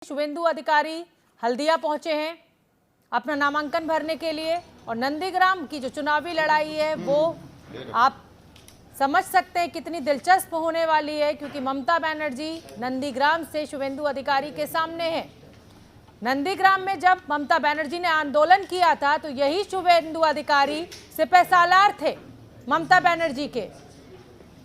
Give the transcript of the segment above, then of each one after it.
शुभेंदु अधिकारी हल्दिया पहुंचे हैं अपना नामांकन भरने के लिए और नंदीग्राम की जो चुनावी लड़ाई है वो आप समझ सकते हैं कितनी दिलचस्प होने वाली है, क्योंकि ममता बनर्जी नंदीग्राम से शुभेंदु अधिकारी के सामने है। नंदीग्राम में जब ममता बनर्जी ने आंदोलन किया था तो यही शुभेंदु अधिकारी सिपहसालार थे ममता बनर्जी के।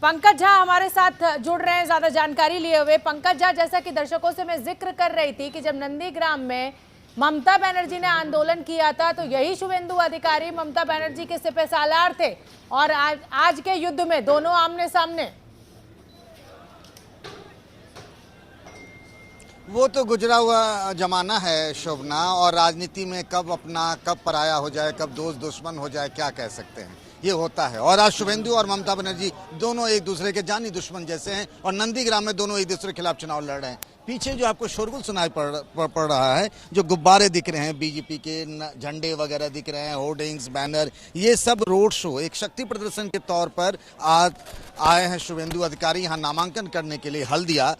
पंकज झा हमारे साथ जुड़ रहे हैं ज्यादा जानकारी लिए हुए। पंकज झा, जैसा कि दर्शकों से मैं जिक्र कर रही थी कि जब नंदीग्राम में ममता बनर्जी ने आंदोलन किया था तो यही शुभेंदु अधिकारी ममता बनर्जी के सिपहसालार थे और आज के युद्ध में दोनों आमने सामने। वो तो गुजरा हुआ जमाना है शोभना, और राजनीति में कब अपना कब पराया हो जाए, कब दोस्त दुश्मन हो जाए, क्या कह सकते हैं, ये होता है। और आज शुभेंदु और ममता बनर्जी दोनों एक दूसरे के जानी दुश्मन जैसे हैं और नंदीग्राम में दोनों एक दूसरे के खिलाफ चुनाव लड़ रहे हैं। पीछे जो आपको शोरगुल सुनाई पड़ रहा है, जो गुब्बारे दिख रहे हैं, बीजेपी के झंडे वगैरह दिख रहे हैं, होर्डिंग्स, बैनर, ये सब रोड शो एक शक्ति प्रदर्शन के तौर पर आज आए हैं शुभेंदु अधिकारी यहाँ नामांकन करने के लिए हल्दिया।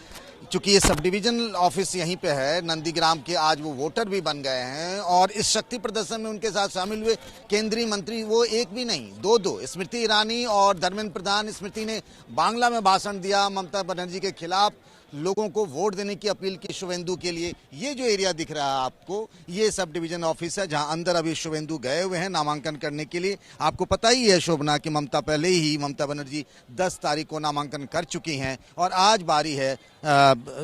चूंकि ये सब डिवीजन ऑफिस यहीं पे है नंदीग्राम के, आज वो वोटर भी बन गए हैं और इस शक्ति प्रदर्शन में उनके साथ शामिल हुए केंद्रीय मंत्री, वो एक भी नहीं दो स्मृति ईरानी और धर्मेंद्र प्रधान। स्मृति ने बांग्ला में भाषण दिया, ममता बनर्जी के खिलाफ लोगों को वोट देने की अपील की शुभेंदु के लिए। ये जो एरिया दिख रहा है आपको, ये सब डिवीजन ऑफिस है जहां अंदर अभी शुभेंदु गए हुए हैं नामांकन करने के लिए। आपको पता ही है शोभना कि ममता बनर्जी 10 तारीख को नामांकन कर चुकी हैं और आज बारी है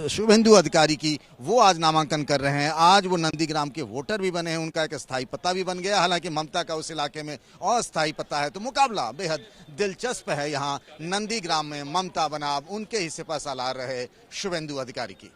शुभेंदु अधिकारी की। वो आज नामांकन कर रहे हैं। आज वो नंदीग्राम के वोटर भी बने हैं, उनका एक स्थायी पता भी बन गया। हालांकि ममता का उस इलाके में अस्थायी पता है, तो मुकाबला बेहद दिलचस्प है यहाँ नंदीग्राम में ममता बनाम उनके ही सिपहसालार रहे शुभेंदु अधिकारी की।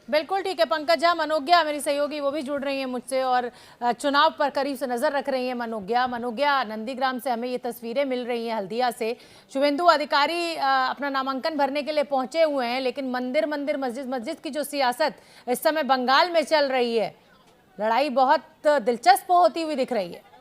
बिल्कुल ठीक है पंकज झा। मनोज्ञा मेरी सहयोगी वो भी जुड़ रही है मुझसे और चुनाव पर करीब से नजर रख रही है। मनोज्ञा, नंदीग्राम से हमें ये तस्वीरें मिल रही हैं हल्दिया से। शुभेंदु अधिकारी अपना नामांकन भरने के लिए पहुंचे हुए हैं, लेकिन मंदिर मस्जिद की जो सियासत इस समय बंगाल में चल रही है, लड़ाई बहुत दिलचस्प होती हुई दिख रही है।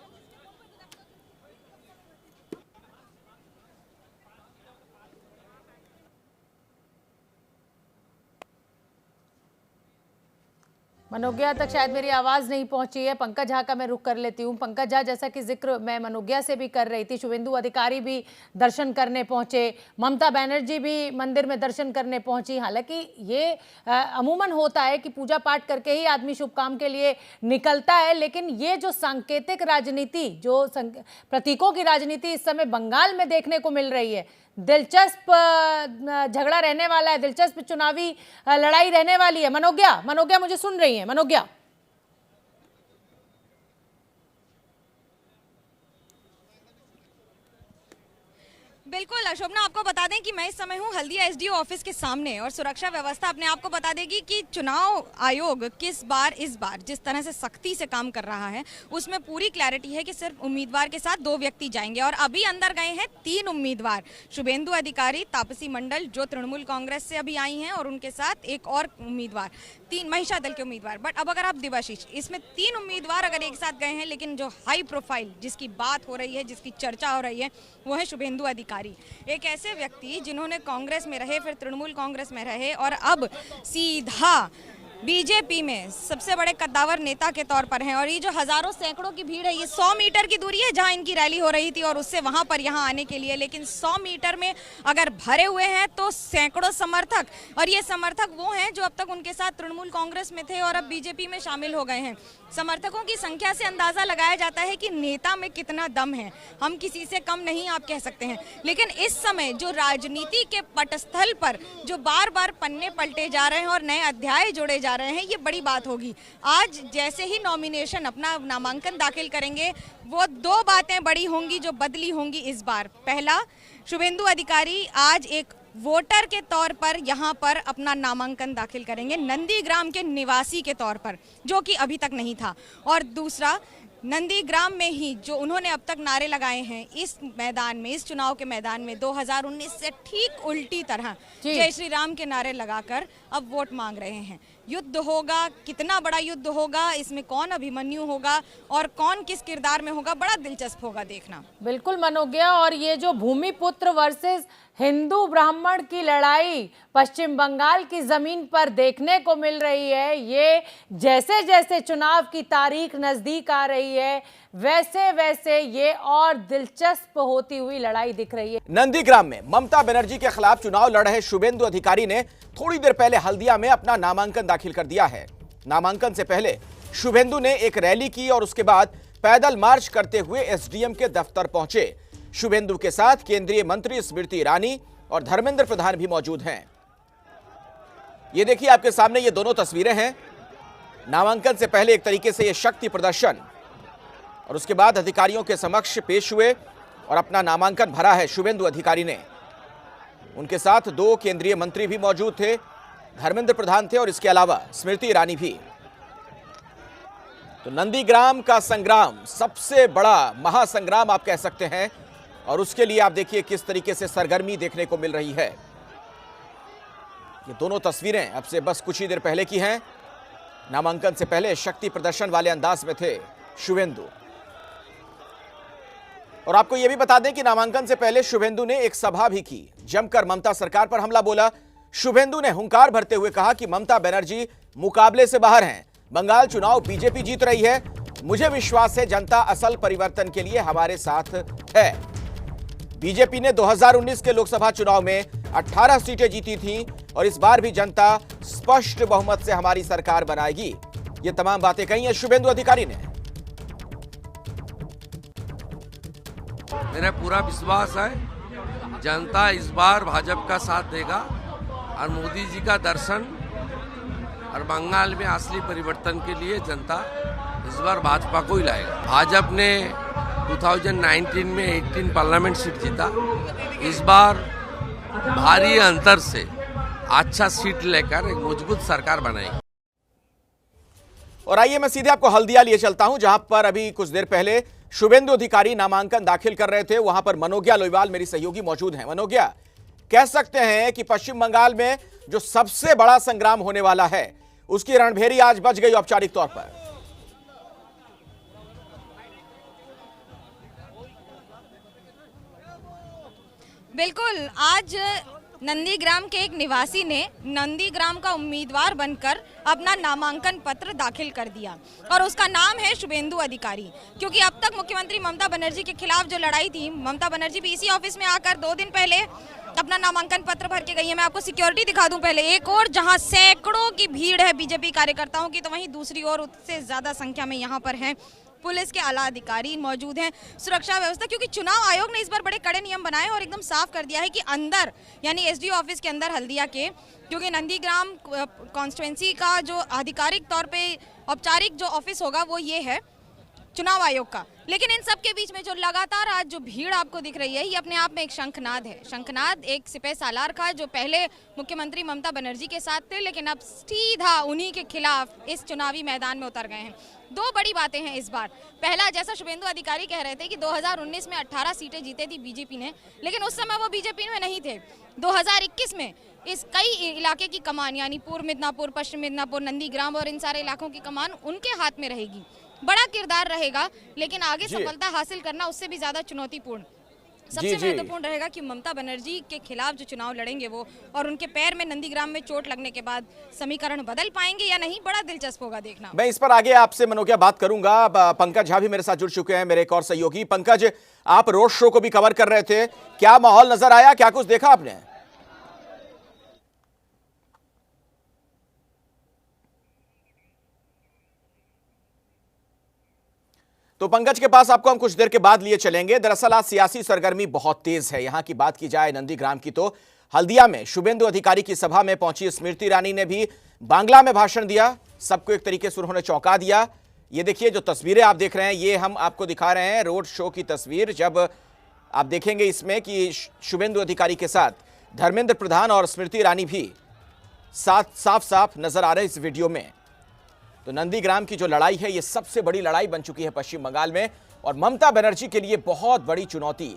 मनोज्ञा तक शायद मेरी आवाज नहीं पहुंची है। पंकज झा का मैं रुख कर लेती हूं। पंकज झा, जैसा कि जिक्र मैं मनोज्ञा से भी कर रही थी, शुभेंदु अधिकारी भी दर्शन करने पहुंचे, ममता बनर्जी भी मंदिर में दर्शन करने पहुंची। हालांकि ये अमूमन होता है कि पूजा पाठ करके ही आदमी शुभ काम के लिए निकलता है, लेकिन ये जो सांकेतिक राजनीति, जो प्रतीकों की राजनीति इस समय बंगाल में देखने को मिल रही है, दिलचस्प झगड़ा रहने वाला है, दिलचस्प चुनावी लड़ाई रहने वाली है। मनोज्ञा मुझे सुन रही है? मनोज्ञा, बिल्कुल शोभना, आपको बता दें कि मैं इस समय हूं हल्दिया एसडीओ ऑफिस के सामने और सुरक्षा व्यवस्था अपने आप को बता देगी कि चुनाव आयोग इस बार जिस तरह से सख्ती से काम कर रहा है उसमें पूरी क्लैरिटी है कि सिर्फ उम्मीदवार के साथ 2 व्यक्ति जाएंगे और अभी अंदर गए हैं 3 उम्मीदवार, शुभेंदु अधिकारी, तापसी मंडल जो तृणमूल कांग्रेस से अभी आई हैं, और उनके साथ एक और उम्मीदवार, 3 महिषा दल के उम्मीदवार। बट अब अगर आप दिवाशीष, इसमें 3 उम्मीदवार अगर एक साथ गए हैं, लेकिन जो हाई प्रोफाइल जिसकी बात हो रही है, जिसकी चर्चा हो रही है, वो है शुभेंदु अधिकारी। एक ऐसे व्यक्ति जिन्होंने कांग्रेस में रहे, फिर तृणमूल कांग्रेस में रहे और अब सीधा बीजेपी में सबसे बड़े कद्दावर नेता के तौर पर हैं। और ये जो हजारों सैकड़ों की भीड़ है, ये 100 मीटर की दूरी है जहां इनकी रैली हो रही थी और उससे वहां पर यहां आने के लिए, लेकिन 100 मीटर में अगर भरे हुए हैं तो सैकड़ों समर्थक, और ये समर्थक वो हैं जो अब तक उनके साथ तृणमूल कांग्रेस में थे और अब बीजेपी में शामिल हो गए हैं। समर्थकों की संख्या से अंदाजा लगाया जाता है कि नेता में कितना दम है। हम किसी से कम नहीं आप कह सकते हैं, लेकिन इस समय जो राजनीति के पटस्थल पर जो बार बार पन्ने पलटे जा रहे हैं और नए अध्याय जोड़े जा रहे हैं, ये बड़ी बात होगी। आज जैसे ही नॉमिनेशन अपना नामांकन दाखिल करेंगे, वो 2 बातें बड़ी होंगी जो बदली होंगी इस बार। पहला, शुभेंदु अधिकारी आज एक वोटर के तौर पर यहाँ पर अपना नामांकन दाखिल करेंगे, नंदीग्राम के निवासी के तौर पर, जो कि अभी तक नहीं था। और दूसरा, नंदीग्राम में ही जो उन्होंने अब तक नारे लगाए हैं इस मैदान में, इस चुनाव के मैदान में 2019 से ठीक उल्टी तरह जय श्री राम के नारे लगाकर अब वोट मांग रहे हैं। युद्ध होगा, कितना बड़ा युद्ध होगा, इसमें कौन अभिमन्यु होगा और कौन किस किरदार में होगा, बड़ा दिलचस्प होगा देखना। बिल्कुल मनोज्ञा, और ये जो भूमिपुत्र वर्सेस हिंदू ब्राह्मण की लड़ाई पश्चिम बंगाल की जमीन पर देखने को मिल रही है, ये जैसे जैसे चुनाव की तारीख नजदीक आ रही है वैसे वैसे ये और दिलचस्प होती हुई लड़ाई दिख रही है। नंदीग्राम में ममता बनर्जी के खिलाफ चुनाव लड़ रहे शुभेंदु अधिकारी ने थोड़ी देर पहले हल्दिया में अपना नामांकन दाखिल कर दिया है। नामांकन से पहले शुभेंदु ने एक रैली की और उसके बाद पैदल मार्च करते हुए एसडीएम के दफ्तर पहुंचे। शुभेंदु के साथ केंद्रीय मंत्री स्मृति ईरानी और धर्मेंद्र प्रधान भी मौजूद हैं। ये देखिए आपके सामने ये दोनों तस्वीरें हैं। नामांकन से पहले एक तरीके से ये शक्ति प्रदर्शन और उसके बाद अधिकारियों के समक्ष पेश हुए और अपना नामांकन भरा है शुभेंदु अधिकारी ने। उनके साथ 2 केंद्रीय मंत्री भी मौजूद थे, धर्मेंद्र प्रधान थे और इसके अलावा स्मृति ईरानी भी। तो नंदीग्राम का संग्राम सबसे बड़ा महासंग्राम आप कह सकते हैं और उसके लिए आप देखिए किस तरीके से सरगर्मी देखने को मिल रही है। ये दोनों तस्वीरें अब से बस कुछ ही देर पहले की हैं। नामांकन से पहले शक्ति प्रदर्शन वाले अंदाज में थे शुभेंदु। और आपको यह भी बता दें कि नामांकन से पहले शुभेंदु ने एक सभा भी की, जमकर ममता सरकार पर हमला बोला। शुभेंदु ने हुंकार भरते हुए कहा कि ममता बनर्जी मुकाबले से बाहर हैं, बंगाल चुनाव बीजेपी जीत रही है, मुझे विश्वास है जनता असल परिवर्तन के लिए हमारे साथ है। बीजेपी ने 2019 के लोकसभा चुनाव में 18 सीटें जीती थीं और इस बार भी जनता स्पष्ट बहुमत से हमारी सरकार बनाएगी। ये तमाम बातें कही हैं शुभेंदु अधिकारी ने। मेरा पूरा विश्वास है जनता इस बार भाजपा का साथ देगा और मोदी जी का दर्शन और बंगाल में असली परिवर्तन के लिए जनता इस बार भाजपा को ही लाएगा। भाजपा ने 2019 में 18 पार्लियामेंट सीट जीता, इस बार भारी अंतर से अच्छा सीट लेकर एक मजबूत सरकार बनाएगी। और आइए मैं सीधे आपको हल्दिया लिए चलता हूं, जहां पर अभी कुछ देर पहले शुभेंदु अधिकारी नामांकन दाखिल कर रहे थे। वहां पर मनोज्ञा लोईवाल मेरी सहयोगी मौजूद हैं। मनोज्ञा, कह सकते हैं कि पश्चिम बंगाल में जो सबसे बड़ा संग्राम होने वाला है उसकी रणभेरी आज बज गई औपचारिक तौर पर। बिल्कुल, आज नंदीग्राम के एक निवासी ने नंदीग्राम का उम्मीदवार बनकर अपना नामांकन पत्र दाखिल कर दिया और उसका नाम है शुभेंदु अधिकारी। क्योंकि अब तक मुख्यमंत्री ममता बनर्जी के खिलाफ जो लड़ाई थी, ममता बनर्जी भी इसी ऑफिस में आकर 2 दिन पहले अपना नामांकन पत्र भर के गई है। मैं आपको सिक्योरिटी दिखा दूं पहले। एक और जहां सैकड़ों की भीड़ है बीजेपी कार्यकर्ताओं की, तो वहीं दूसरी ओर उससे ज्यादा संख्या में यहाँ पर हैं पुलिस के आला अधिकारी मौजूद हैं, सुरक्षा व्यवस्था। क्योंकि चुनाव आयोग ने इस बार बड़े कड़े नियम बनाए और एकदम साफ कर दिया है कि अंदर यानी एसडीओ ऑफिस के अंदर हल्दिया के, क्योंकि नंदीग्राम कॉन्स्टिट्यूएंसी का जो आधिकारिक तौर पे औपचारिक जो ऑफिस होगा वो ये है चुनाव आयोग का। लेकिन इन सब के बीच में जो लगातार आज जो भीड़ आपको दिख रही है, ये अपने आप में एक शंखनाद है। शंखनाद एक सिपह सालार का, जो पहले मुख्यमंत्री ममता बनर्जी के साथ थे लेकिन अब सीधा उन्हीं के खिलाफ इस चुनावी मैदान में उतर गए हैं। 2 बड़ी बातें हैं इस बार। पहला, जैसा शुभेंदु अधिकारी कह रहे थे कि 2019 में 18 सीटें जीते थी बीजेपी ने, लेकिन उस समय वो बीजेपी में नहीं थे। 2021 में इस कई इलाके की कमान यानी पूर्व मिदनापुर, पश्चिम मिदनापुर, नंदीग्राम और इन सारे इलाकों की कमान उनके हाथ में रहेगी। बड़ा किरदार रहेगा, लेकिन आगे सफलता हासिल करना उससे भी ज्यादा चुनौतीपूर्ण, सबसे महत्वपूर्ण रहेगा कि ममता बनर्जी के खिलाफ जो चुनाव लड़ेंगे वो, और उनके पैर में नंदीग्राम में चोट लगने के बाद समीकरण बदल पाएंगे या नहीं, बड़ा दिलचस्प होगा देखना। मैं इस पर आगे आपसे मनोज्ञा बात करूंगा। पंकज झा भी मेरे साथ जुड़ चुके हैं, मेरे एक और सहयोगी। पंकज, आप रोड शो को भी कवर कर रहे थे, क्या माहौल नजर आया, क्या कुछ देखा आपने? तो पंकज के पास आपको हम कुछ देर के बाद लिए चलेंगे। दरअसल आज सियासी सरगर्मी बहुत तेज है। यहां की बात की जाए नंदीग्राम की, तो हल्दिया में शुभेंदु अधिकारी की सभा में पहुंची स्मृति ईरानी ने भी बांग्ला में भाषण दिया। सबको एक तरीके से उन्होंने चौंका दिया। ये देखिए जो तस्वीरें आप देख रहे हैं, ये हम आपको दिखा रहे हैं रोड शो की तस्वीर। जब आप देखेंगे इसमें कि शुभेंदु अधिकारी के साथ धर्मेंद्र प्रधान और स्मृति ईरानी भी साथ साफ साफ नजर आ रहे हैं इस वीडियो में। तो नंदीग्राम की जो लड़ाई है, ये सबसे बड़ी लड़ाई बन चुकी है पश्चिम बंगाल में और ममता बनर्जी के लिए बहुत बड़ी चुनौती।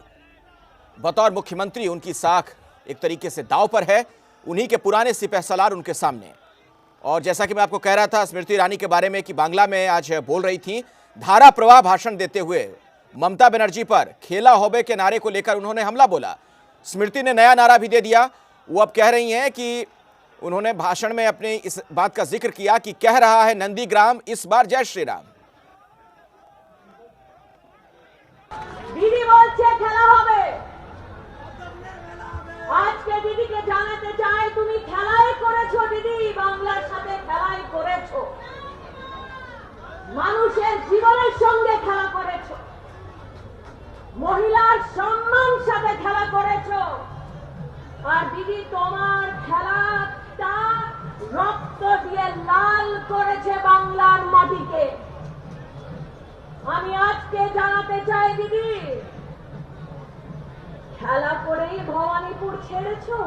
बतौर मुख्यमंत्री उनकी साख एक तरीके से दांव पर है। उन्हीं के पुराने सिपहसालार उनके सामने। और जैसा कि मैं आपको कह रहा था स्मृति ईरानी के बारे में कि बांग्ला में आज बोल रही थी, धारा प्रवाह भाषण देते हुए ममता बनर्जी पर खेला होबे के नारे को लेकर उन्होंने हमला बोला। स्मृति ने नया नारा भी दे दिया। वो अब कह रही हैं कि उन्होंने भाषण में अपनी इस बात का जिक्र किया कि कह रहा है नंदीग्राम इस बार जय श्री राम। দিদি বলছে খেলা হবে, আজকে দিদিকে জানাতে চাই তুমি খেলাই করেছো দিদি, বাংলার সাথে খেলাই করেছো, মানুষের জীবনের সঙ্গে খেলা করেছো, মহিলার সম্মান সাথে খেলা করেছো। আর দিদি তোমার খেলাটা রক্ত দিয়ে লাল করেছে বাংলার মাটিকে। আমি আজকে জানাতে চাই দিদি, খেলা করেই ভবানীপুর ছেড়েছো।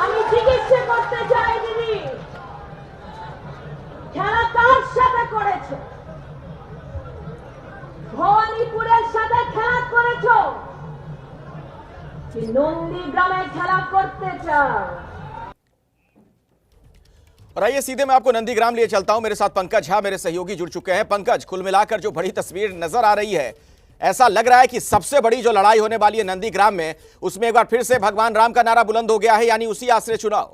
আমি জিজ্ঞেস করতে চাই দিদি, খেলা কার সাথে করেছো? ভবানীপুরের সাথে খেলা করেছো কি নন্দীগ্রামে খেলা করতে চাও? और आइए सीधे मैं आपको नंदीग्राम लिए चलता हूं। मेरे साथ पंकज झा मेरे सहयोगी जुड़ चुके हैं। पंकज, कुल मिलाकर जो बड़ी तस्वीर नजर आ रही है, ऐसा लग रहा है कि सबसे बड़ी जो लड़ाई होने वाली है नंदीग्राम में, उसमें एक बार फिर से भगवान राम का नारा बुलंद हो गया है, यानी उसी आश्रय चुनाव।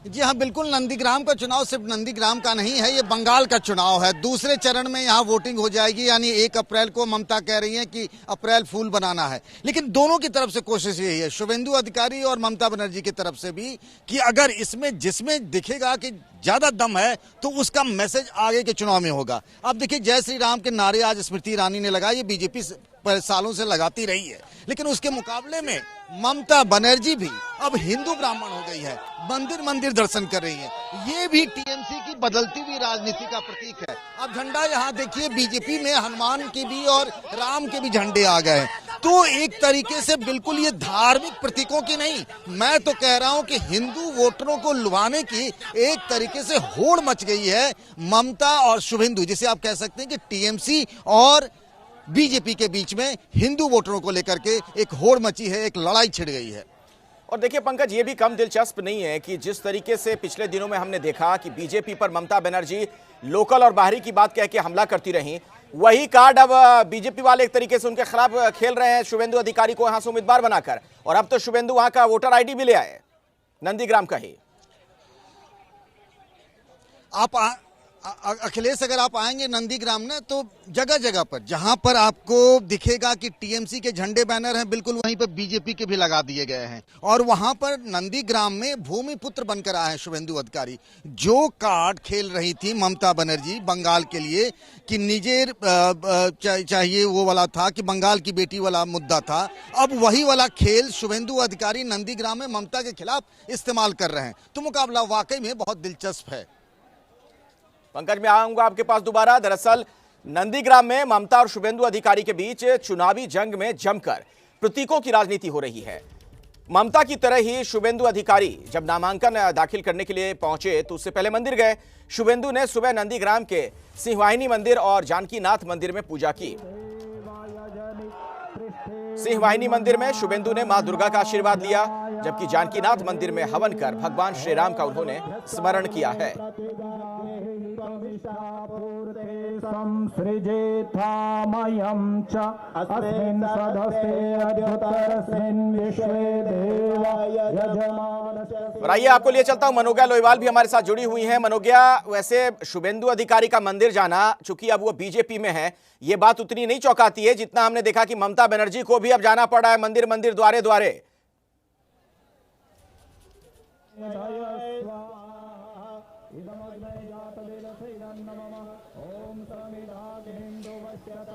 जी हाँ, बिल्कुल। नंदीग्राम का चुनाव सिर्फ नंदीग्राम का नहीं है, ये बंगाल का चुनाव है। दूसरे चरण में यहाँ वोटिंग हो जाएगी, यानी 1 अप्रैल को। ममता कह रही है कि अप्रैल फूल बनाना है, लेकिन दोनों की तरफ से कोशिश यही है, शुभेंदु अधिकारी और ममता बनर्जी की तरफ से भी, कि अगर इसमें जिसमें दिखेगा कि ज्यादा दम है तो उसका मैसेज आगे के चुनाव में होगा। अब देखिए, जय श्री राम के नारे आज स्मृति ईरानी ने लगाए, ये बीजेपी सालों से लगाती रही है, लेकिन उसके मुकाबले में ममता बनर्जी भी अब हिंदू ब्राह्मण हो गई है, मंदिर मंदिर दर्शन कर रही है। ये भी टीएमसी की बदलती हुई राजनीति का प्रतीक है। अब झंडा यहाँ देखिए, बीजेपी में हनुमान के भी और राम के भी झंडे आ गए हैं। तो एक तरीके से बिल्कुल ये धार्मिक प्रतीकों की नहीं, मैं तो कह रहा हूं कि हिंदू वोटरों को लुभाने की एक तरीके से होड़ मच गई है। ममता और शुभेंदु, जिसे आप कह सकते हैं कि टीएमसी और बीजेपी के बीच में हिंदू वोटरों को लेकर के एक होड़ मची है, एक लड़ाई छिड़ गई है। और देखिए पंकज, ये भी कम दिलचस्प नहीं है कि जिस तरीके से पिछले दिनों में हमने देखा कि बीजेपी पर ममता बनर्जी लोकल और बाहरी की बात कह के हमला करती रही, वही कार्ड अब बीजेपी वाले एक तरीके से उनके खिलाफ खेल रहे हैं, शुभेंदु अधिकारी को यहां से उम्मीदवार बनाकर। और अब तो शुभेंदु वहां का वोटर आईडी भी ले आए, नंदीग्राम का ही। अखिलेश, अगर आप आएंगे नंदीग्राम ना, तो जगह जगह पर जहां पर आपको दिखेगा कि टीएमसी के झंडे बैनर हैं, बिल्कुल वहीं पर बीजेपी के भी लगा दिए गए हैं। और वहां पर नंदीग्राम में भूमिपुत्र बनकर आए हैं शुभेंदु अधिकारी। जो कार्ड खेल रही थी ममता बनर्जी बंगाल के लिए कि निजेर चाहिए, वो वाला था कि बंगाल की बेटी वाला मुद्दा था, अब वही वाला खेल शुभेंदु अधिकारी नंदीग्राम में ममता के खिलाफ इस्तेमाल कर रहे हैं। तो मुकाबला वाकई में बहुत दिलचस्प है। पंकज, मैं आऊंगा आपके पास दोबारा। दरअसल नंदीग्राम में ममता और शुभेंदु अधिकारी के बीच चुनावी जंग में जमकर प्रतीकों की राजनीति हो रही है। ममता की तरह ही शुभेंदु अधिकारी जब नामांकन दाखिल करने के लिए पहुंचे तो उससे पहले मंदिर गए। शुभेंदु ने सुबह नंदीग्राम के सिंहवाहिनी मंदिर और जानकीनाथ मंदिर में पूजा की। सिंहवाहिनी मंदिर में शुभेंदु ने मां दुर्गा का आशीर्वाद लिया, जबकि जानकीनाथ मंदिर में हवन कर भगवान श्री राम का उन्होंने स्मरण किया है। और आइए आपको लिए चलता हूं, मनोज्ञा लोईवाल भी हमारे साथ जुड़ी हुई हैं। मनोज्ञा, वैसे शुभेंदु अधिकारी का मंदिर जाना, चूंकि अब वो बीजेपी में है, ये बात उतनी नहीं चौंकाती है जितना हमने देखा कि ममता बनर्जी को भी अब जाना पड़ रहा है मंदिर मंदिर द्वारे द्वारे।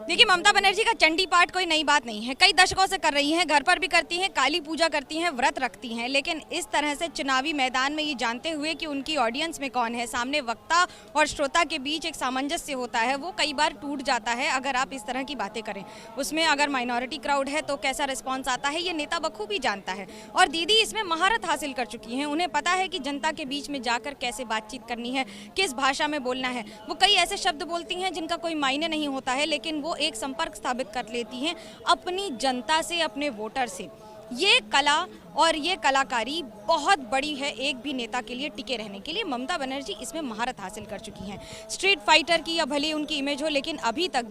देखिए, ममता बनर्जी का चंडी पाठ कोई नई बात नहीं है, कई दशकों से कर रही हैं, घर पर भी करती हैं, काली पूजा करती हैं, व्रत रखती हैं। लेकिन इस तरह से चुनावी मैदान में ये जानते हुए कि उनकी ऑडियंस में कौन है, सामने वक्ता और श्रोता के बीच एक सामंजस्य होता है, वो कई बार टूट जाता है अगर आप इस तरह की बातें करें। उसमें अगर माइनॉरिटी क्राउड है तो कैसा रिस्पॉन्स आता है, ये नेता बखूबी जानता है। और दीदी इसमें महारत हासिल कर चुकी हैं, उन्हें पता है कि जनता के बीच में जाकर कैसे बातचीत करनी है, किस भाषा में बोलना है। वो कई ऐसे शब्द बोलती हैं जिनका कोई मायने नहीं होता है, लेकिन वो एक संपर्क स्थापित कर लेती हैं अपनी जनता से, अपने वोटर से। ये कला और ये कलाकारी बहुत बड़ी है एक भी नेता के लिए टिके रहने के लिए। ममता बनर्जी इसमें महारत हासिल कर चुकी हैं। स्ट्रीट फाइटर की या भली उनकी इमेज हो, लेकिन अभी तक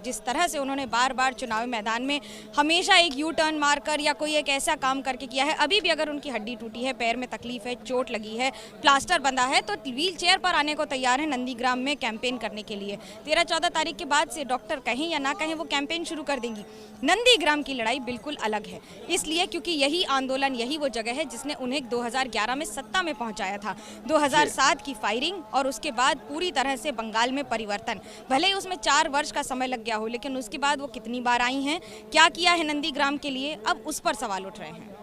जिस तरह से उन्होंने बार बार चुनावी मैदान में हमेशा एक यू टर्न मारकर या कोई एक ऐसा काम करके किया है, अभी भी अगर उनकी हड्डी टूटी है, पैर में तकलीफ है, चोट लगी है, प्लास्टर बंधा है, तो व्हील चेयर पर आने को तैयार है नंदीग्राम में कैंपेन करने के लिए। 13-14 तारीख के बाद से डॉक्टर कहें या ना कहें, वो कैंपेन शुरू कर देंगी। नंदीग्राम की लड़ाई बिल्कुल अलग है, इसलिए क्योंकि यही आंदोलन, यही वो जगह है जिसने उन्हें 2011 में सत्ता में पहुंचाया था। 2007 की फायरिंग और उसके बाद पूरी तरह से बंगाल में परिवर्तन, भले ही उसमें 4 वर्ष का समय लग गया हो, लेकिन उसके बाद वो कितनी बार आई हैं, क्या किया है नंदीग्राम के लिए, अब उस पर सवाल उठ रहे हैं।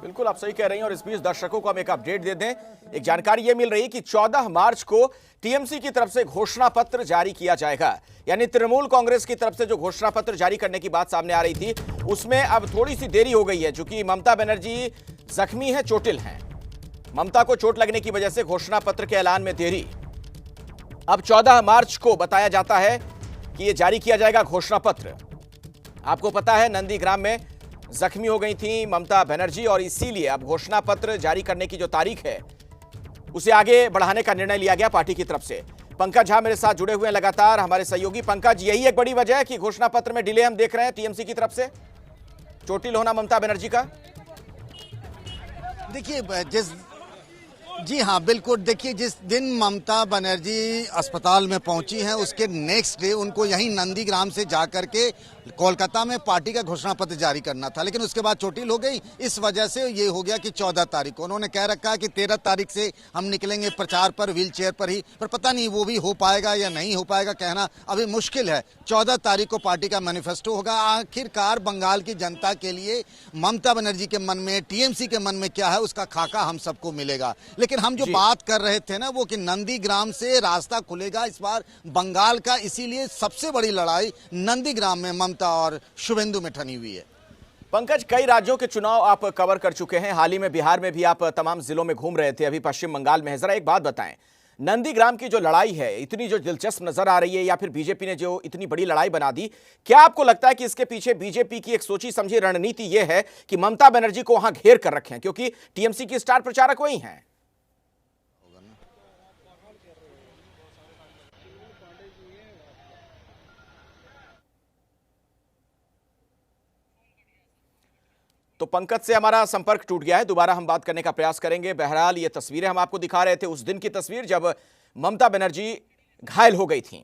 बिल्कुल आप सही कह रही हैं। और इस बीच दर्शकों को हम एक अपडेट दे दें। एक जानकारी ये मिल रही है कि 14 मार्च को टीएमसी की तरफ से घोषणा पत्र जारी किया जाएगा। यानी तृणमूल कांग्रेस की तरफ से जो घोषणा पत्र जारी करने की बात सामने आ रही थी, उसमें अब थोड़ी सी देरी हो गई है, क्योंकि ममता बनर्जी जख्मी है, चोटिल हैं। ममता को चोट लगने की वजह से घोषणा पत्र के ऐलान में देरी। अब 14 मार्च को बताया जाता है कि यह जारी किया जाएगा घोषणा पत्र। आपको पता है नंदीग्राम में जख्मी हो गई थी ममता बनर्जी, और इसीलिए अब घोषणा पत्र जारी करने की जो तारीख है उसे आगे बढ़ाने का निर्णय लिया गया पार्टी की तरफ से। पंकज झा मेरे साथ जुड़े हुए हैं लगातार, हमारे सहयोगी। पंकज, यही एक बड़ी वजह है कि घोषणा पत्र में डिले हम देख रहे हैं टीएमसी की तरफ से, चोटिल होना ममता बनर्जी का? देखिए जी हाँ, बिल्कुल। देखिए, जिस दिन ममता बनर्जी अस्पताल में पहुंची हैं, उसके नेक्स्ट डे उनको यहीं नंदीग्राम से जाकर के कोलकाता में पार्टी का घोषणा पत्र जारी करना था, लेकिन उसके बाद चोटिल हो गई। इस वजह से ये हो गया कि 14 तारीख को उन्होंने कह रखा है कि 13 तारीख से हम निकलेंगे प्रचार पर, व्हील चेयर पर ही, पर पता नहीं वो भी हो पाएगा या नहीं हो पाएगा, कहना अभी मुश्किल है। 14 तारीख को पार्टी का मैनिफेस्टो होगा। आखिरकार बंगाल की जनता के लिए ममता बनर्जी के मन में, टीएमसी के मन में क्या है, उसका खाका हम सबको मिलेगा। लेकिन हम जो बात कर रहे थे ना, वो कि नंदीग्राम से रास्ता खुलेगा इस बार बंगाल का, इसीलिए सबसे बड़ी लड़ाई नंदीग्राम में ममता और शुभेंदु में ठनी हुई है। पंकज, कई राज्यों के चुनाव आप कवर कर चुके हैं, हाल ही में बिहार में भी आप तमाम जिलों में घूम रहे थे, अभी पश्चिम बंगाल में है। जरा एक बात बताएं, नंदीग्राम की जो लड़ाई है इतनी जो दिलचस्प नजर आ रही है, या फिर बीजेपी ने जो इतनी बड़ी लड़ाई बना दी, क्या आपको लगता है कि इसके पीछे बीजेपी की एक सोची समझी रणनीति यह है कि ममता बनर्जी को वहां घेर कर रखें, क्योंकि टीएमसी की स्टार प्रचारक वही हैं? तो पंकज से हमारा संपर्क टूट गया है, दोबारा हम बात करने का प्रयास करेंगे। बहरहाल ये तस्वीरें हम आपको दिखा रहे थे, उस दिन की तस्वीर जब ममता बनर्जी घायल हो गई थीं,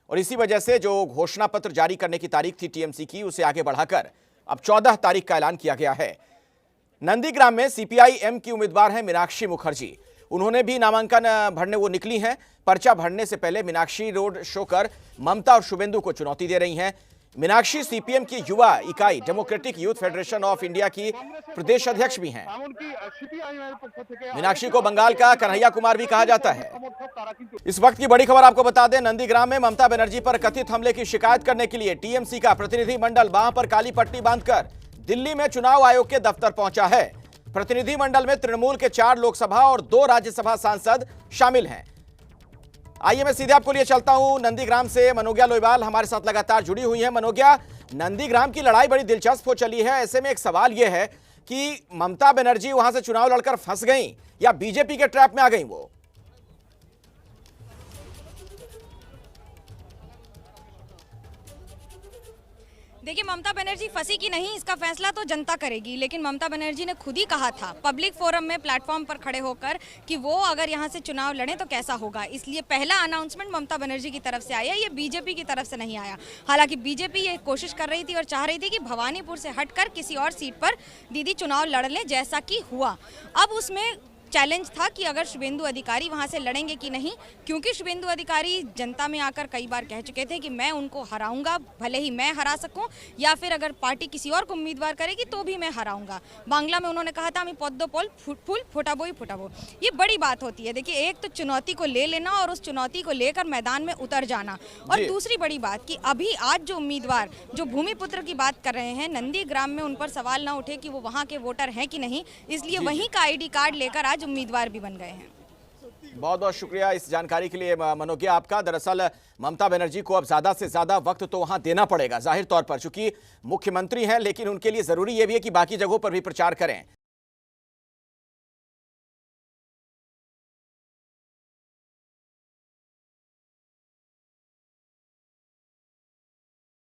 और इसी वजह से जो घोषणा पत्र जारी करने की तारीख थी टीएमसी की, उसे आगे बढ़ाकर अब 14 तारीख का ऐलान किया गया है। नंदीग्राम में सीपीआई-एम की उम्मीदवार हैं मीनाक्षी मुखर्जी, उन्होंने भी नामांकन भरने वो निकली हैं। पर्चा भरने से पहले मीनाक्षी रोड शो कर ममता और शुभेंदु को चुनौती दे रही हैं। मीनाक्षी सीपीएम की युवा इकाई democratic youth federation of India की प्रदेश अध्यक्ष भी हैं। मीनाक्षी को बंगाल का कन्हैया कुमार भी कहा जाता है। इस वक्त की बड़ी खबर आपको बता दें, नंदीग्राम में ममता बनर्जी पर कथित हमले की शिकायत करने के लिए टीएमसी का प्रतिनिधि मंडल बांह पर काली पट्टी बांधकर दिल्ली में चुनाव आयोग के दफ्तर पहुंचा है। प्रतिनिधि मंडल में तृणमूल के 4 लोकसभा और 2 राज्यसभा सांसद शामिल हैं। आइए मैं सीधे आपको लिए चलता हूं नंदीग्राम से। मनोज्ञा लोईवाल हमारे साथ लगातार जुड़ी हुई है। मनोज्ञा, नंदीग्राम की लड़ाई बड़ी दिलचस्प हो चली है, ऐसे में एक सवाल यह है कि ममता बनर्जी वहां से चुनाव लड़कर फंस गई या बीजेपी के ट्रैप में आ गई वो? देखिए, ममता बनर्जी फंसी कि नहीं इसका फैसला तो जनता करेगी, लेकिन ममता बनर्जी ने खुद ही कहा था पब्लिक फोरम में, प्लेटफॉर्म पर खड़े होकर, कि वो अगर यहां से चुनाव लड़े तो कैसा होगा। इसलिए पहला अनाउंसमेंट ममता बनर्जी की तरफ से आया, ये बीजेपी की तरफ से नहीं आया। हालांकि बीजेपी ये कोशिश कर रही थी और चाह रही थी कि भवानीपुर से हटकर किसी और सीट पर दीदी चुनाव लड़ लें, जैसा कि हुआ। अब उसमें चैलेंज था कि अगर शुभेंदु अधिकारी वहां से लड़ेंगे कि नहीं, क्योंकि शुभेंदु अधिकारी जनता में आकर कई बार कह चुके थे कि मैं उनको हराऊंगा, भले ही मैं हरा सकूं या फिर अगर पार्टी किसी और को उम्मीदवार करेगी तो भी मैं हराऊंगा। बांग्ला में उन्होंने कहा था, আমি পদ্ম পোল ফুল ফোটাবোই ফোটাবো। ये बड़ी बात होती है। देखिए, एक तो चुनौती को ले लेना और उस चुनौती को लेकर मैदान में उतर जाना, और दूसरी बड़ी बात कि अभी आज जो उम्मीदवार जो भूमिपुत्र की बात कर रहे हैं, नंदीग्राम में उन पर सवाल ना उठे कि वो वहाँ के वोटर हैं कि नहीं, इसलिए वहीं का ID कार्ड लेकर आज उम्मीदवार भी बन गए हैं। बहुत बहुत शुक्रिया इस जानकारी के लिए मनोज्ञा आपका। दरअसल ममता बनर्जी को अब ज्यादा से ज्यादा वक्त तो वहां देना पड़ेगा जाहिर तौर पर, चूंकि मुख्यमंत्री हैं, लेकिन उनके लिए जरूरी यह भी है कि बाकी जगहों पर भी प्रचार करें।